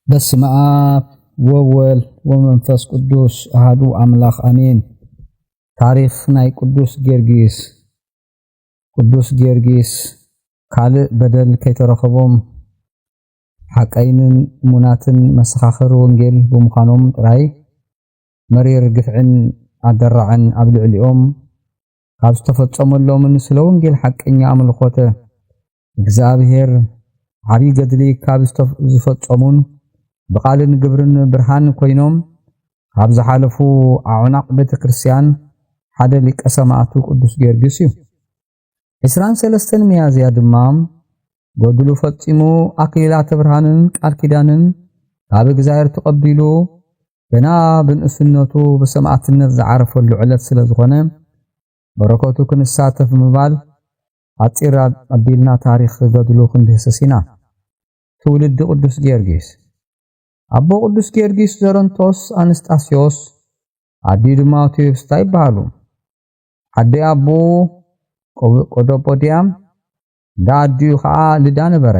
በስመ አብ ወወልድ ወመንፈስ ቅዱስ አሐዱ አምላክ አሜን። ታሪክ ናይ ቅዱስ ጊዮርጊስ ካልእ በደል ከይተረኸቦም ሓቀይንን ሙናትን መሰኻኽር ወንጌል ብምዃኖም ጥራይ መሪር ግፍዕን ኣደራዕን ኣብ ልዕሊኦም ካብ ዝተፈጸመሎምን ስለ ወንጌል ሓቀኛ ኣምልኾተ እግዚአብሔር ዓብይ ገድሊ ካብ ዝፈጸሙን በቃልን ግብርን ብርሃን ኮይኖም ካብ ዝሓለፉ ኣዑናቅ ቤተ ክርስቲያን ሓደ ሊቀ ሰማዕቱ ቅዱስ ጊዮርጊስ እዩ። 23 ሚያዝያ ድማ ጎድሉ ፈጺሙ ኣክሊላተ ብርሃንን ቃል ኪዳንን ካብ እግዚአብሔር ተቐቢሉ ገና ብንእስነቱ ብሰማዕትነት ዝዓረፈሉ ዕለት ስለ ዝኾነ በረከቱ ክንሳተፍ ምባል ኣፂር ኣቢልና ታሪክ ገድሉ ክንድህሰሲና። ትውልድ ቅዱስ ጊዮርጊስ አቦ ቅዱስ ጊዮርጊስ ዘረንቶስ አንስጣስዮስ አዲ ድማ ቴዎብስታ ይባሃሉ። አዲ አቦ ቆዶጶዲያም ዳዲዩ ከዓ ልዳ ነበረ።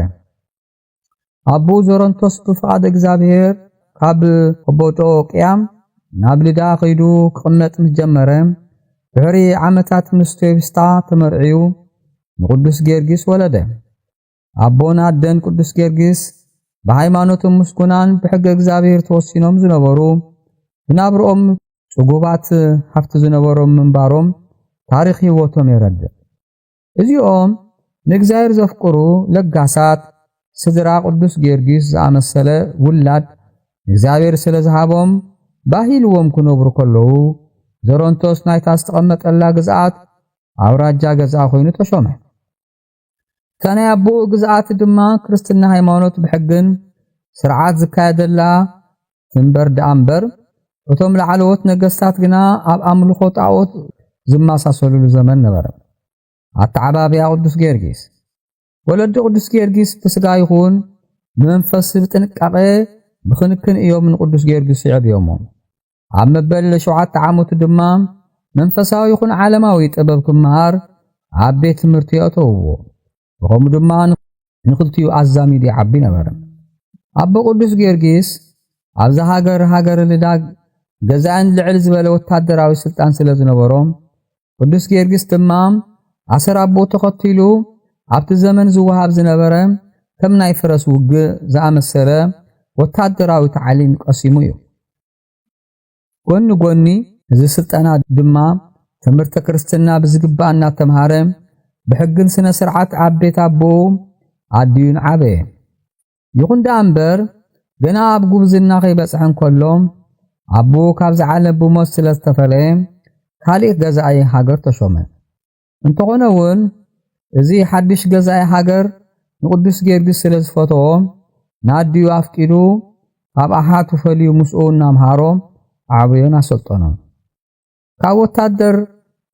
አቦ ዘረንቶስ ብፍቃድ እግዚአብሔር ካብ ቆዶጶቅያም ናብ ልዳ ኸይዱ ክቕመጥ ጀመረ። ድሕሪ ዓመታት ምስ ቴዎብስታ ተመርዒዩ ንቅዱስ ጊዮርጊስ ወለደ። አቦና አደን ቅዱስ ጊዮርጊስ በሃይማኖቶም ምስኩናን ብሕገ እግዚአብሔር ተወሲኖም ዝነበሩ ብናብሮኦም ጽጉባት ሃፍቲ ዝነበሮም ምንባሮም ታሪኽ ህይወቶም የረድእ። እዚኦም ንእግዚአብሔር ዘፍቅሩ ለጋሳት ስድራ ቅዱስ ጊዮርጊስ ዝኣመሰለ ውላድ እግዚአብሔር ስለ ዝሃቦም ባሂልዎም ክነብሩ ከለዉ ዘሮንቶስ ናይታ ዝተቐመጠላ ግዝኣት ኣውራጃ ገዛ ኮይኑ ተሾመ። ከናይ አቦ ግዝኣት ድማ ክርስትና ሃይማኖት ብሕግን ስርዓት ዝካየደላ ትንበር ዳእምበር እቶም ላዕለዎት ነገስታት ግና ኣብ ኣምልኾ ጣዖት ዝማሳሰሉሉ ዘመን ነበረ። ኣተዓባብያ ቅዱስ ጊዮርጊስ ወለዲ ቅዱስ ጊዮርጊስ ብስጋ ይኹን ብመንፈስ ብጥንቃቐ ብክንክን እዮም ንቅዱስ ጊዮርጊስ ይዕብዮሞም። ኣብ መበል 7 ዓመቱ ድማ መንፈሳዊ ይኹን ዓለማዊ ጥበብ ክመሃር ኣብ ቤት ትምህርቲ የእተውዎ። ወኸም ድማ ንኽልቲዩ ኣዛሚድ ይዓቢ ነበረ። አቦ ቅዱስ ጊዮርጊስ ኣብዛ ሃገር ልዳግ ገዛን ልዕል ዝበለ ወታደራዊ ስልጣን ስለ ዝነበሮም ቅዱስ ጊዮርጊስ ድማ ኣሰር አቦ ተኸቲሉ ኣብቲ ዘመን ዝወሃብ ዝነበረ ከም ናይ ፈረስ ውግእ ዝኣመሰለ ወታደራዊ ተዓሊም ቀሲሙ እዩ። ጎኒ ጎኒ እዚ ስልጠና ድማ ትምህርተ ክርስትና ብዝግባእ እናተምሃረ ብሕግን ስነ ስርዓት ኣብ ቤት አቦ ኣድዩን ዓበየ። ይኹን ዳእምበር ገና ኣብ ጉብዝና ከይበፅሐን ከሎም አቦ ካብ ዝዓለም ብሞት ስለ ዝተፈለየ ካልእ ገዛኢ ሃገር ተሾመ። እንተኾነ እውን እዚ ሓድሽ ገዛኢ ሃገር ንቅዱስ ጊዮርጊስ ስለ ዝፈተዎ ንኣድዩ ኣፍቂዱ ኣብ ኣሓቱ ፈልዩ ምስኡ እናምሃሮ ዓብዮን ኣሰልጠኖ። ካብ ወታደር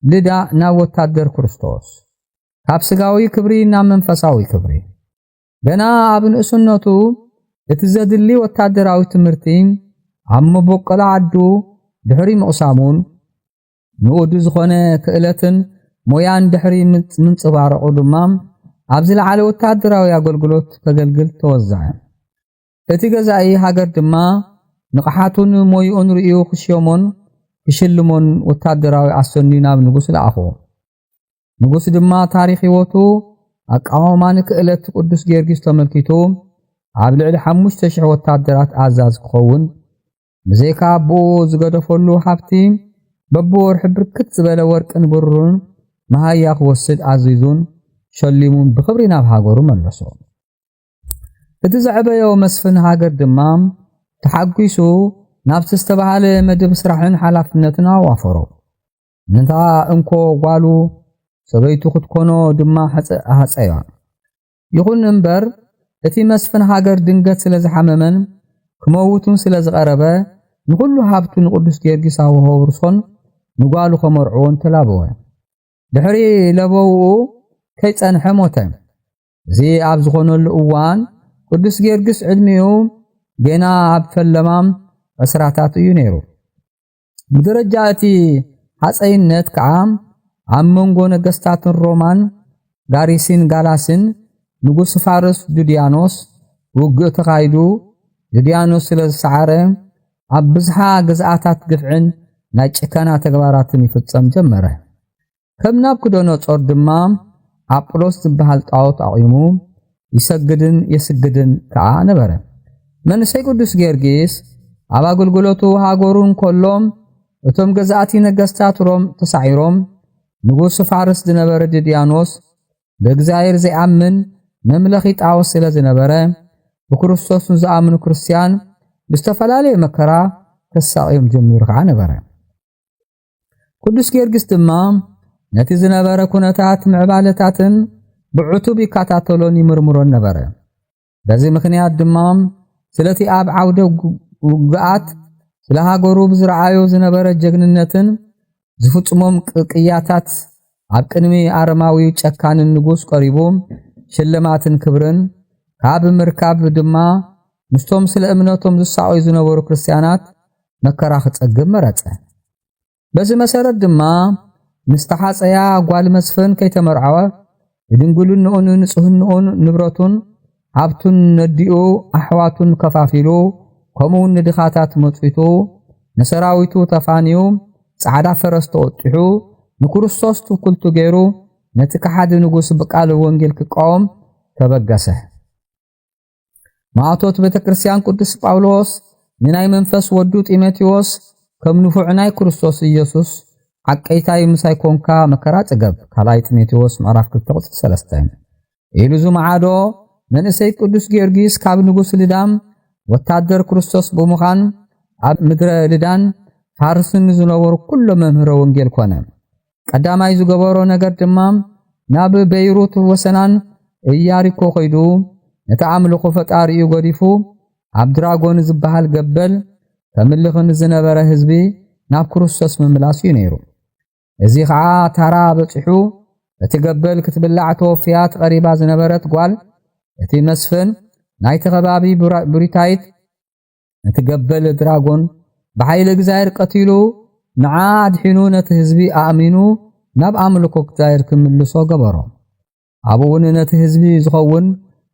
ልዳ ናብ ወታደር ክርስቶስ፣ ካብ ስጋዊ ክብሪ ናብ መንፈሳዊ ክብሪ ገና ኣብ ንእስነቱ እቲ ዘድሊ ወታደራዊ ትምህርቲ ኣብ መቦቀላ ዓዱ ድሕሪ ምቕሳሙን ንኡዱ ዝኾነ ክእለትን ሞያን ድሕሪ ምንጽባረቑ ድማ ኣብ ዝለዓለ ወታደራዊ ኣገልግሎት ከገልግል ተወዛዐ። እቲ ገዛኢ ሃገር ድማ ንቕሓቱን ሞይኡን ርእዩ ክሽሞን ክሽልሞን ወታደራዊ ኣሰኒ ናብ ንጉስ ለኣኾ። ንጉስ ድማ ታሪኽ ህይወቱ ኣቃዋማን ክእለት ቅዱስ ጊዮርጊስ ተመልኪቱ ኣብ ልዕሊ 5000 ወታደራት ኣዛዝ ክኸውን ብዘይካ ኣቦኡ ዝገደፈሉ ሃብቲ በብወርሒ ብርክት ዝበለ ወርቅን ብሩርን መሃያ ክወስድ ኣዚዙን ሸሊሙን ብክብሪ ናብ ሃገሩ መለሶ። እቲ ዘዕበዮ መስፍን ሃገር ድማ ተሓጒሱ ናብቲ ዝተባሃለ መደብ ስራሕን ሓላፍነትን ኣዋፈሮ። ንታ እንኮ ጓሉ ሰበይቱ ክትኮኖ ድማ ሓፀያ። ይኹን እምበር እቲ መስፍን ሃገር ድንገት ስለ ዝሓመመን ክመውቱን ስለ ዝቐረበ ንኩሉ ሃብቱ ንቅዱስ ጊዮርጊስ ኣውህቦ ርሶን ንጓሉ ከመርዕዎን ተላበወ። ድሕሪ ለበውኡ ከይጸንሐ ሞተ። እዚ ኣብ ዝኾነሉ እዋን ቅዱስ ጊዮርጊስ ዕድሚኡ ገና ኣብ ፈለማም እስራታት እዩ ነይሩ። ብደረጃ እቲ ሓፀይነት ከዓ ኣብ መንጎ ነገስታትን ሮማን ጋሪሲን ጋላስን ንጉስ ፋርስ ዱድያኖስ ውግእ ተኻይዱ ድዲያኖስ ስለዝሰዓረ ኣብ ብዙሓ ገዛኣታት ግፍዕን ናይ ጭከና ተግባራትን ይፍጸም ጀመረ። ከም ናቡከደነፆር ድማ ኣጵሎስ ዝበሃል ጣዖት ኣቂሙ ይሰግድን የስግድን ከዓ ነበረ። መንእሰይ ቅዱስ ጊዮርጊስ ኣብ ኣገልግሎቱ ሃገሩን ኮሎም እቶም ገዛእቲ ነገስታት ሮም ተሳዒሮም ንጉስ ፋርስ ዝነበረ ድዲያኖስ ብእግዚአብሔር ዘይኣምን መምለኺ ጣዖት ስለ ዝነበረ ብክርስቶስ ዝኣምኑ ክርስቲያን ብዝተፈላለየ መከራ ተሳቂዮም ጀሚሩ ከዓ ነበረ። ቅዱስ ጊዮርጊስ ድማ ነቲ ዝነበረ ኩነታት ምዕባለታትን ብዕቱብ ይከታተሎን ይምርምሮን ነበረ። በዚ ምክንያት ድማ ስለቲ ኣብ ዓውደ ውግኣት ስለ ሃገሩ ብዝረአዮ ዝነበረ ጀግንነትን ዝፍጽሞም ቅያታት ኣብ ቅድሚ ኣረማዊ ጨካንን ንጉስ ቀሪቡ ሽልማትን ክብርን ካብ ምርካብ ድማ ምስቶም ስለ እምነቶም ዝሳቀዩ ዝነበሩ ክርስቲያናት መከራ ክጸግብ መረጸ። በዚ መሰረት ድማ ምስተሓፀያ ጓል መስፍን ከይተመርዓወ ድንግልንኡን ንጽህንኡን ንብረቱን ሃብቱን ነዲኡ ኣሕዋቱን ከፋፊሉ ከምኡውን ንድኻታት መጽዊቱ ንሰራዊቱ ተፋንዩ ጻዕዳ ፈረስ ተወጢሑ ንክርስቶስ ትኩልቱ ገይሩ ነቲ ከሓዲ ንጉስ ብቃል ወንጌል ክቃወም ተበገሰ። ማዕቶት ቤተክርስቲያን ቅዱስ ጳውሎስ ንናይ መንፈስ ወዱ ጢሞቴዎስ ከም ንፉዕ ናይ ክርስቶስ ኢየሱስ ዓቀይታይ ምሳይ ኮንካ መከራ ጽገብ ካልኣይ ጢሞቴዎስ ምዕራፍ 2:3 ኢሉ ዝመዓዶ መንእሰይ ቅዱስ ጊዮርጊስ ካብ ንጉስ ልዳም ወታደር ክርስቶስ ብምዃን ኣብ ምድረ ልዳን ፋርስን ዝነበሩ ኩሎም መምህረ ወንጌል ኮነ። ቀዳማይ ዝገበሮ ነገር ድማ ናብ ቤይሩት ወሰናን ኢያሪኮ ኸይዱ ነቲ ኣምልኾ ፈጣሪኡ ገዲፉ ኣብ ድራጎን ዝበሃል ገበል ከምልኽን ዝነበረ ህዝቢ ናብ ክርስቶስ ምምላስ እዩ ነይሩ። እዚ ከዓ ታራ በጽሑ እቲ ገበል ክትብላዕ ተወፍያ ተቐሪባ ዝነበረት ጓል እቲ መስፍን ናይቲ ከባቢ ብሪታይት እቲ ገበል ድራጎን ብሓይሊ እግዚአብሔር ቀቲሉ ንዓ ኣድሒኑ ነቲ ህዝቢ ኣእሚኑ ናብ ኣምልኮ እግዚአብሔር ክምልሶ ገበሮ። ኣብኡውን ነቲ ህዝቢ ዝኸውን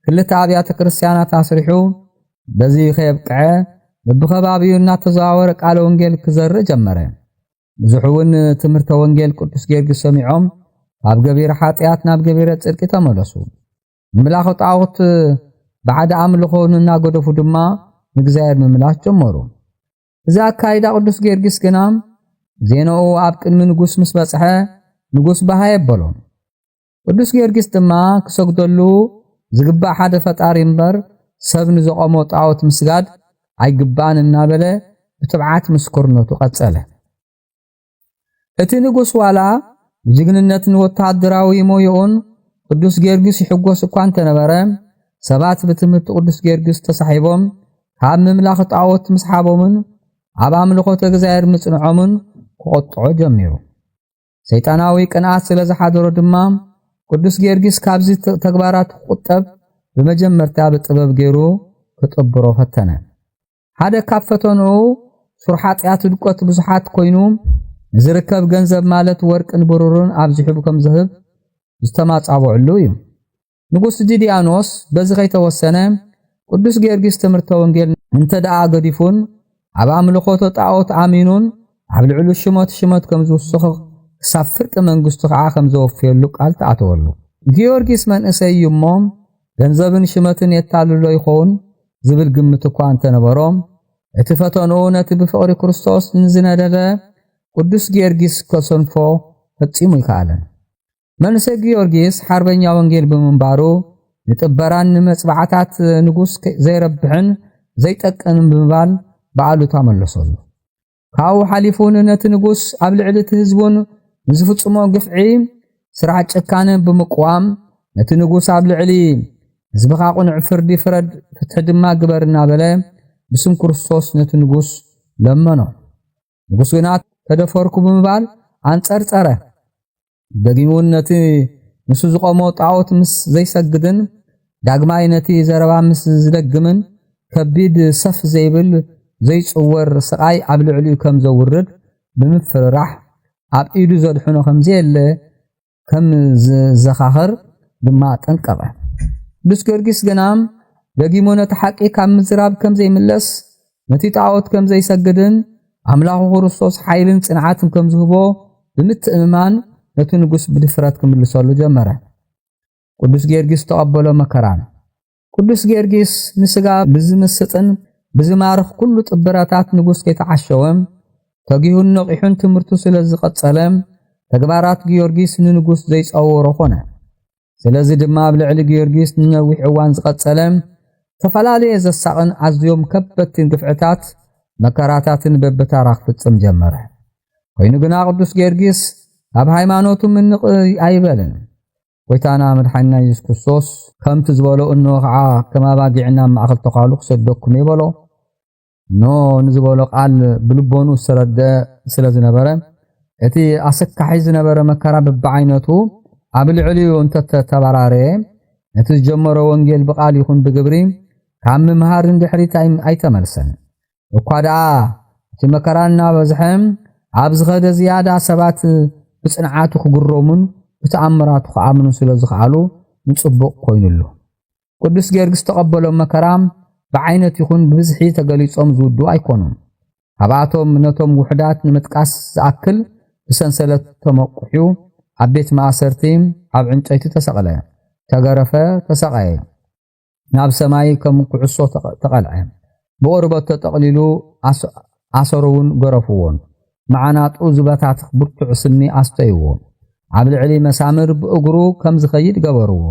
ክልተ ኣብያተ ክርስቲያናት ኣስሪሑ በዚ ከየብቅዐ በብኸባቢኡ እናተዘዋወረ ቃለ ወንጌል ክዘርእ ጀመረ። ብዙሕውን ትምህርተ ወንጌል ቅዱስ ጊዮርጊስ ሰሚዖም ካብ ገቢረ ኃጢአት ናብ ገቢረ ጽድቂ ተመለሱ። ምምላኽ ጣዖት ባዕድ ኣምልኾ እናገደፉ ድማ ንእግዚአብሔር ምምላስ ጀመሩ። እዚ ኣካይዳ ቅዱስ ጊዮርጊስ ግና ዜናኡ ኣብ ቅድሚ ንጉስ ምስ በጽሐ ንጉስ ባሃየ ኣበሎ። ቅዱስ ጊዮርጊስ ድማ ክሰግደሉ ዝግባእ ሓደ ፈጣሪ እምበር ሰብ ንዘቆሞ ጣዖት ምስጋድ ኣይግባእን እናበለ ብትብዓት ምስክርነቱ ቀጸለ። እቲ ንጉስ ዋላ ጅግንነትን ወታደራዊ ሞዮኡን ቅዱስ ጊዮርጊስ ይሕጎስ እኳ እንተነበረ ሰባት ብትምህርቲ ቅዱስ ጊዮርጊስ ተሳሒቦም ካብ ምምላኽ ጣዖት ምስሓቦምን ኣብ ኣምልኾተ እግዚአብሔር ምጽንዖምን ክቆጥዖ ጀሚሩ። ሰይጣናዊ ቅንዓት ስለ ዝሓደሮ ድማ ቅዱስ ጊዮርጊስ ካብዚ ተግባራት ቁጠብ በመጀመርታ ብጥበብ ገይሩ ክጥብሮ ፈተነ። ሓደ ካብ ፈተንኡ ሱር ኃጢአት ድቆት ብዙሓት ኮይኑ ዝርከብ ገንዘብ ማለት ወርቅን ብሩርን ኣብ ዝሕቡ ከም ዝህብ ዝተማጻወዕሉ እዩ። ንጉስ ድዲያኖስ በዚ ከይተወሰነ ቅዱስ ጊዮርጊስ ትምህርተ ወንጌል እንተደኣ ገዲፉን ኣብ ኣምልኾተ ጣዖት ኣሚኑን ኣብ ልዕሊ ሽመት ከም ዝውስኽ ክሳብ ፍርቂ መንግስቱ ከዓ ከም ዘወፍየሉ ቃል ተኣተወሉ። ጊዮርጊስ መንእሰይ እዩ እሞ ገንዘብን ሽመትን የታልሎ ይኸውን ዝብል ግምት እኳ እንተነበሮም እቲ ፈተንኡ ነቲ ብፍቕሪ ክርስቶስ ንዝነደደ ቅዱስ ጊዮርጊስ ከሰንፎ ፈጺሙ ይከኣለን። መንእሰይ ጊዮርጊስ ሓርበኛ ወንጌል ብምንባሩ ንጥበራን ንመጽባዕታት ንጉስ ዘይረብሕን ዘይጠቅምን ብምባል በዓሉ ተመለሰሉ። ካብኡ ሓሊፉን ነቲ ንጉስ ኣብ ልዕሊ እቲ ህዝቡን ንዝፍጽሞ ግፍዒ ስራሕ ጨካንን ብምቅዋም ነቲ ንጉስ ኣብ ልዕሊ ህዝብኻ ቁኑዕ ፍርዲ ፍረድ ፍትሒ ድማ ግበር እናበለ ብስም ክርስቶስ ነቲ ንጉስ ለመኖ። ንጉስ ግና ተደፈርኩ ብምባል አንጸርጸረ። ደጊሙን ነቲ ንሱ ዝቆሞ ጣዖት ምስ ዘይሰግድን ዳግማይ ነቲ ዘረባ ምስ ዝደግምን ከቢድ ሰፍ ዘይብል ዘይጽወር ስቃይ ኣብ ልዕሊኡ ከም ዘውርድ ብምፍራህ ኣብ ኢዱ ዘድሕኖ ከም ዘየለ ከም ዘኻኽር ድማ ጠንቀቐ። ቅዱስ ጊዮርጊስ ግና ደጊሞ ነቲ ሓቂ ካብ ምዝራብ ከም ዘይምለስ ነቲ ጣዖት ከም ዘይሰግድን ኣምላኹ ክርስቶስ ሓይልን ጽንዓትን ከም ዝህቦ ብምትእምማን ነቲ ንጉስ ብድፍረት ክምልሰሉ ጀመረ። ቅዱስ ጊዮርጊስ ተቐበሎ መከራን ቅዱስ ጊዮርጊስ ንስጋ ብዝመስጥን ብዝማርኽ ኩሉ ጥብራታት ንጉስ ከይተዓሸወም ተጊሁን ነቂሑን ትምህርቱ ስለ ዝቐጸለ ተግባራት ጊዮርጊስ ንንጉስ ዘይጸውሮ ኾነ። ስለዚ ድማ ኣብ ልዕሊ ጊዮርጊስ ንነዊሕ እዋን ዝቐጸለ ተፈላለየ ዘሳቕን ኣዝዮም ከበድትን ግፍዕታት መከራታትን በብታራ ክፍጽም ጀመረ። ኮይኑ ግና ቅዱስ ጊዮርጊስ ኣብ ሃይማኖቱ ምንቕ ኣይበልን። ጎይታና መድሓኒና ኢየሱስ ክርስቶስ ከምቲ ዝበሎ እንሆ ከዓ ከማባጊዕና ማእኸል ተኻሉ ክሰደኩም ይበሎ ንዝበሎ ቃል ብልቦኑ ዝረድአ ስለ ዝነበረ እቲ ኣሰካሒ ዝነበረ መከራ በብዓይነቱ ኣብ ልዕሊኡ እንተተባራረየ ነቲ ዝጀመሮ ወንጌል ብቃል ይኹን ብግብሪ ካብ ምምሃርን ድሕሪት ኣይተመልሰን። እኳ ደኣ እቲ መከራ እናበዝሐ ኣብ ዝኸደ ዝያዳ ሰባት ብጽንዓቱ ክግረሙን ብተኣምራቱ ክኣምኑ ስለ ዝኽኣሉ ንጽቡቕ ኮይኑሉ። ቅዱስ ጊዮርጊስ ተቐበሎም መከራ ብዓይነት ይኹን ብብዝሒ ተገሊጾም ዝውዱ ኣይኮኑን። ካብኣቶም ነቶም ውሕዳት ንምጥቃስ ዝኣክል ብሰንሰለት ተመቁሑ ኣብ ቤት ማእሰርቲ ኣብ ዕንጨይቲ ተሰቕለ፣ ተገረፈ፣ ተሰቃየ፣ ናብ ሰማይ ከም ኩዕሶ ተቐልዐ፣ ብቆርበት ተጠቕሊሉ ኣሰሩውን ገረፍዎን፣ መዓናጡ ዝበታት ብርቱዕ ስኒ ኣስተይዎ፣ ኣብ ልዕሊ መሳምር ብእግሩ ከም ዝኸይድ ገበርዎ፣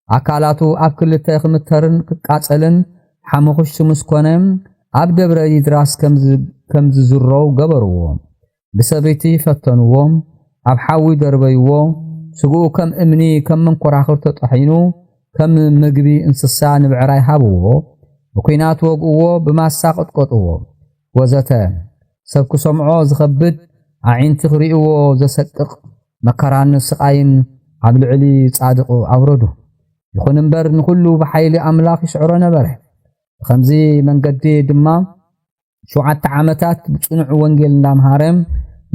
ኣካላቱ ኣብ ክልተ ክምተርን ክቃጸልን ሓመኹሽ ምስኮነ ኣብ ደብረ ይድራስ ከም ዝዝረው ገበርዎ፣ ብሰበይቲ ፈተንዎ፣ ኣብ ሓዊ ደርበይዎ፣ ስግኡ ከም እምኒ ከም መንኮራኽር ተጠሒኑ ከም ምግቢ እንስሳ ንብዕራይ ሃብዎ፣ ብኩናት ወግእዎ፣ ብማሳ ቀጥቀጥዎ ወዘተ። ሰብ ክሰምዖ ዝኸብድ ኣዒንቲ ክሪእዎ ዘሰቅቕ መከራን ስቃይን ኣብ ልዕሊ ጻድቕ ኣውረዱ። ይኹን እምበር ንኹሉ ብሓይሊ ኣምላኽ ይስዕሮ ነበረ። ብኸምዚ መንገዲ ድማ 7 ዓመታት ብጽኑዕ ወንጌል እንዳምሃረ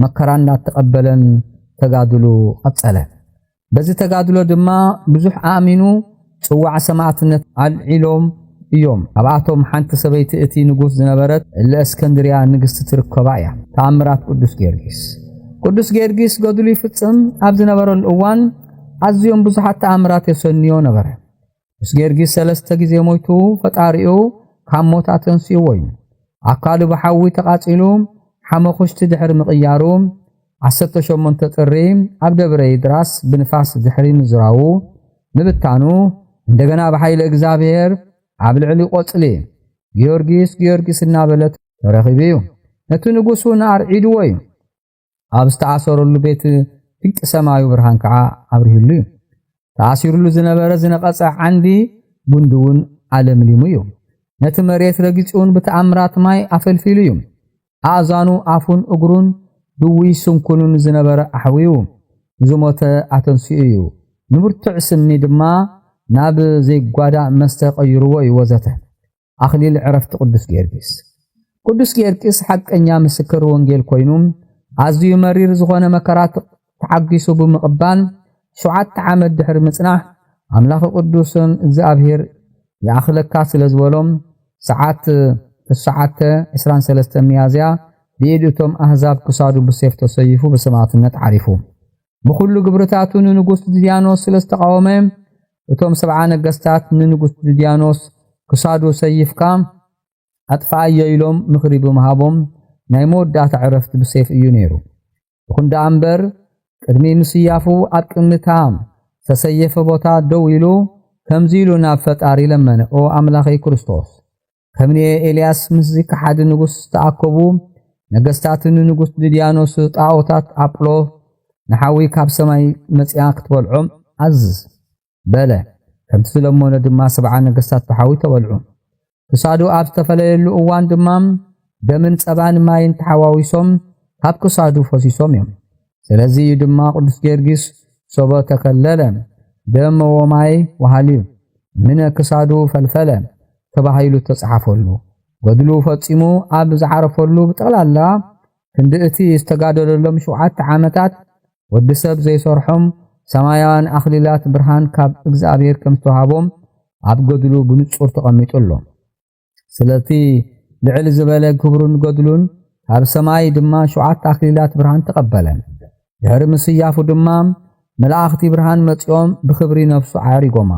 መከራ እንዳተቐበለን ተጋድሉ ቀጸለ። በዚ ተጋድሎ ድማ ብዙሕ ኣእሚኑ ጽዋዕ ሰማዕትነት ኣልዒሎም እዮም። ኣብኣቶም ሓንቲ ሰበይቲ እቲ ንጉስ ዝነበረት ለእስከንድርያ ንግስቲ ትርከባ እያ። ተኣምራት ቅዱስ ጊዮርጊስ ቅዱስ ጊዮርጊስ ገድሉ ይፍጽም ኣብ ዝነበረሉ እዋን ኣዝዮም ብዙሓት ተኣምራት የሰንዮ ነበረ። ቅዱስ ጊዮርጊስ 3 ግዜ ሞይቱ ፈጣሪኡ ካብ ሞት ኣተንስይዎ እዩ። ኣካሉ ብሓዊ ተቃጺሉ ሓመኹሽቲ ድሕሪ ምቕያሩ 18 ጥሪ ኣብ ደብረ ይድራስ ብንፋስ ድሕሪ ምዝራው ምብታኑ እንደገና በኃይለ እግዚአብሔር ኣብ ልዕሊ ቆጽሊ ጊዮርጊስ ጊዮርጊስ እናበለት ተረኺቡ እዩ። ነቲ ንጉሱ ናርዒድዎ እዩ። ኣብ ዝተኣሰረሉ ቤት ድንቂ ሰማዩ ብርሃን ከዓ ኣብርሂሉ እዩ። ተኣሲሩሉ ዝነበረ ዝነቐጸ ዓንዲ ቡንድውን ኣለምሊሙ እዩ። ነቲ መሬት ረጊጹን ብተኣምራት ማይ ኣፈልፊሉ እዩ። ኣእዛኑ ኣፉን እግሩን ድውይ ስንኩሉን ዝነበረ ኣሕዊዩ ዝሞተ ኣተንስኡ እዩ። ንብርቱዕ ስሚ ድማ ናብ ዘይጓዳእ መስተ ቀይርዎ እዩ ወዘተ። ኣኽሊል ዕረፍቲ ቅዱስ ጊዮርጊስ ቅዱስ ጊዮርጊስ ሓቀኛ ምስክር ወንጌል ኮይኑ ኣዝዩ መሪር ዝኾነ መከራት ተዓጊሱ ብምቕባል 7 ዓመት ድሕሪ ምጽናሕ ኣምላኽ ቅዱስን እግዚአብሔር ይኣኽለካ ስለ ዝበሎም ሰዓት 9:23 ሚያዝያ ብኢድቶም ኣህዛብ ክሳዱ ብሰይፍ ተሰይፉ ብሰማዕትነት ዓሪፉ። ብኩሉ ግብርታቱ ንንጉስ ድድያኖስ ስለ ዝተቃወመ እቶም 70 ነገስታት ንንጉስ ድድያኖስ ክሳዱ ሰይፍካ ኣጥፋእዮ ኢሎም ምኽሪ ብምሃቦም ናይ መወዳእታ ዕረፍቲ ብሰይፍ እዩ ነይሩ። ይኹን ደኣ እምበር ቅድሚ ምስያፉ ኣብ ቅድሚታ ተሰየፈ ቦታ ደው ኢሉ ከምዚ ኢሉ ናብ ፈጣሪ ለመነ። ኦ ኣምላኸይ ክርስቶስ ከምኒ ኤልያስ ምስዚ ከሓዲ ንጉስ ተኣከቡ ነገስታትን ንጉስ ድድያኖስ ጣዖታት ኣጵሎ ንሓዊ ካብ ሰማይ መጽያ ክትበልዖም ኣዝዝ በለ። ከምቲ ስለሞነ ድማ 70 ነገስታት ብሓዊ ተበልዑ። ክሳዱ ኣብ ዝተፈለየሉ እዋን ድማ ደምን ጸባን ማይን ተሓዋዊሶም ካብ ክሳዱ ፈሲሶም እዮም። ስለዚ ድማ ቅዱስ ጊዮርጊስ ሰቦ ተከለለ ደም ወማይ ወሃሊዩ ምን ክሳዱ ፈልፈለ ተባሂሉ ተጻሕፈሉ። ገድሉ ፈጺሙ ኣብ ዝዓረፈሉ ብጠቕላላ ክንዲ እቲ ዝተጋደለሎም 7 ዓመታት ወዲ ሰብ ዘይሰርሖም ሰማያውያን ኣኽሊላት ብርሃን ካብ እግዚአብሔር ከም ዝተዋሃቦም ኣብ ገድሉ ብንጹር ተቐሚጡሎ ስለቲ ልዕል ዝበለ ክብሩን ገድሉን ኣብ ሰማይ ድማ 7 ኣክሊላት ብርሃን ተቐበለ ድሕሪ ምስያፉ ድማ መላእኽቲ ብርሃን መጽኦም ብክብሪ ነፍሱ ዓሪጎማ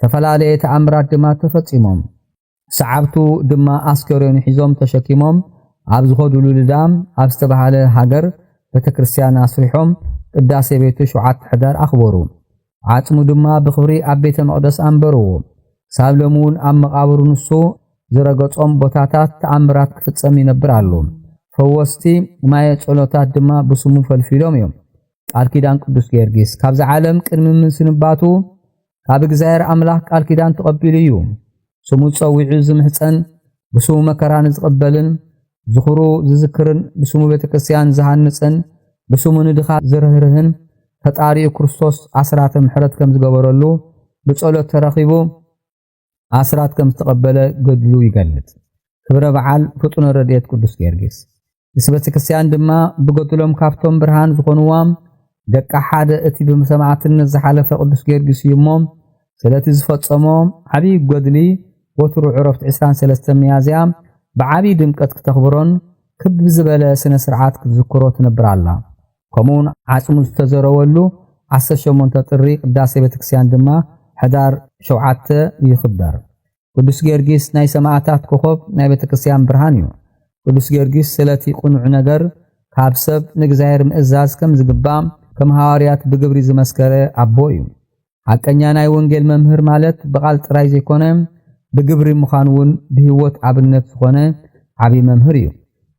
ተፈላለየ ተኣምራት ድማ ተፈጺሞም ሰዓብቱ ድማ ኣስከሬኑ ሒዞም ተሸኪሞም ኣብ ዝኸዱሉ ልዳም ኣብ ዝተባሃለ ሃገር ቤተክርስትያን ኣስሪሖም ቅዳሴ ቤቱ 7 ሕዳር ኣኽበሩ ዓጽሙ ድማ ብክብሪ ኣብ ቤተ መቕደስ ኣንበርዎ ሳብ ለሙን ኣብ መቃብሩ ንሱ ዝረገጾም ቦታታት ተኣምራት ክፍጸም ይነብር ኣሎ ፈወስቲ ማየ ጸሎታት ድማ ብስሙ ፈልፊሎም እዮም ቃል ኪዳን ቅዱስ ጊዮርጊስ ካብዚ ዓለም ቅድሚ ምስንባቱ ካብ እግዚአብሔር ኣምላኽ ቃል ኪዳን ተቐቢሉ እዩ ስሙ ጸዊዑ ዝምህፀን ብስሙ መከራን ዝቕበልን ዝኽሩ ዝዝክርን ብስሙ ቤተክርስቲያን ዝሃንጽን ብስሙ ንድኻ ዝርህርህን ፈጣሪኡ ክርስቶስ ኣስራተ ምሕረት ከም ዝገበረሉ ብጸሎት ተረኺቡ ኣስራት ከም ዝተቐበለ ገድሉ ይገልጽ ክብረ በዓል ፍጡነ ረድኤት ቅዱስ ጊዮርጊስ ምስ ቤተክርስቲያን ድማ ብገድሎም ካብቶም ብርሃን ዝኾኑዋም ደቃ ሓደ እቲ ብሰማዕትነት ዝሓለፈ ቅዱስ ጊዮርጊስ እዩ እሞ ስለቲ ዝፈጸሞ ዓብይ ገድሊ ወትሩ ዕረፍቲ 23 ሚያዝያ ብዓብይ ድምቀት ክተኽብሮን ክብ ዝበለ ስነ ስርዓት ክትዝክሮ ትነብር ኣላ ከምኡን ዓጽሙ ዝተዘረወሉ 18 ጥሪ ቅዳሴ ቤተክርስቲያን ድማ ሕዳር 7 ይኽበር ቅዱስ ጊዮርጊስ ናይ ሰማዕታት ኮኸብ ናይ ቤተክርስቲያን ብርሃን እዩ ቅዱስ ጊዮርጊስ ስለቲ ቁኑዕ ነገር ካብ ሰብ ንእግዚአብሔር ምእዛዝ ከም ዝግባእ ከም ሐዋርያት ብግብሪ ዝመስከረ ኣቦ እዩ ሓቀኛ ናይ ወንጌል መምህር ማለት በቃል ጥራይ ዘይኮነ ብግብሪ ምዃንውን ብህይወት ኣብነት ዝኾነ ዓብይ መምህር እዩ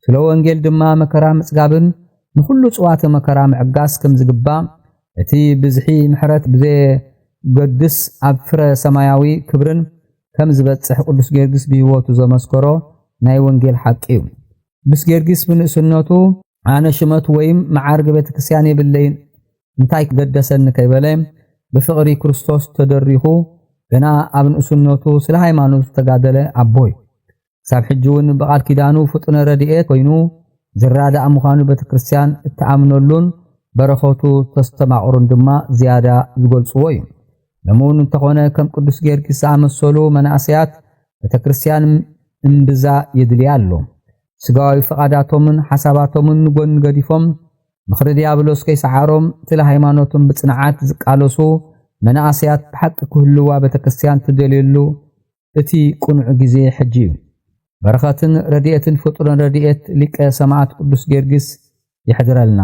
ስለ ወንጌል ድማ መከራ ምጽጋብን ንኹሉ ጽዋተ መከራ ምዕጋስ ከም ዝግባእ እቲ ብዝሒ ምሕረት ብዘገድስ ኣብ ፍረ ሰማያዊ ክብርን ከም ዝበጽሕ ቅዱስ ጊዮርጊስ ብህይወቱ ዘመስከሮ ናይ ወንጌል ሓቂ እዩ ቅዱስ ጊዮርጊስ ብንእስነቱ ኣነ ሽመት ወይም መዓርግ ቤተክርስቲያን የብለይን እንታይ ገደሰኒ ከይበለ ብፍቕሪ ክርስቶስ ተደሪኹ ገና ኣብ ንእስነቱ ስለ ሃይማኖት ተጋደለ ኣቦይ ሳብ ሕጂውን በቃል ኪዳኑ ፍጡነ ረድኤት ኮይኑ ዝራዳእ ምዃኑ ቤተክርስቲያን እተኣምነሉን በረኸቱ ተስተማቕሩን ድማ ዝያዳ ዝገልጽዎ እዩ ለሙን እንተኾነ ከም ቅዱስ ጊዮርጊስ ዝኣመሰሉ መናእሰያት ቤተክርስቲያን እምብዛ የድልያ ኣሎ ስጋዊ ፈቃዳቶምን ሓሳባቶምን ንጎን ገዲፎም ምኽሪ ዲያብሎስ ከይሰዓሮም ስለ ሃይማኖቶም ብጽንዓት ዝቃለሱ መናእሰያት ብሓቂ ክህልዋ ቤተክርስቲያን ትደልየሉ እቲ ቁኑዕ ግዜ ሕጂ እዩ በረኸትን ረድኤትን ፍጡነ ረድኤት ሊቀ ሰማዕት ቅዱስ ጊዮርጊስ ይሕድረልና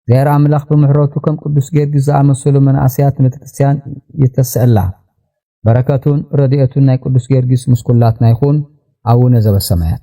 እግዚአብሔር ኣምላኽ ብምሕረቱ ከም ቅዱስ ጊዮርጊስ ዝኣመሰሉ መናእሰያት ቤተክርስቲያን ይተስዕላ በረከቱን ረድኤቱን ናይ ቅዱስ ጊዮርጊስ ምስኩላትና ይኹን ኣቡነ ዘበሰማያት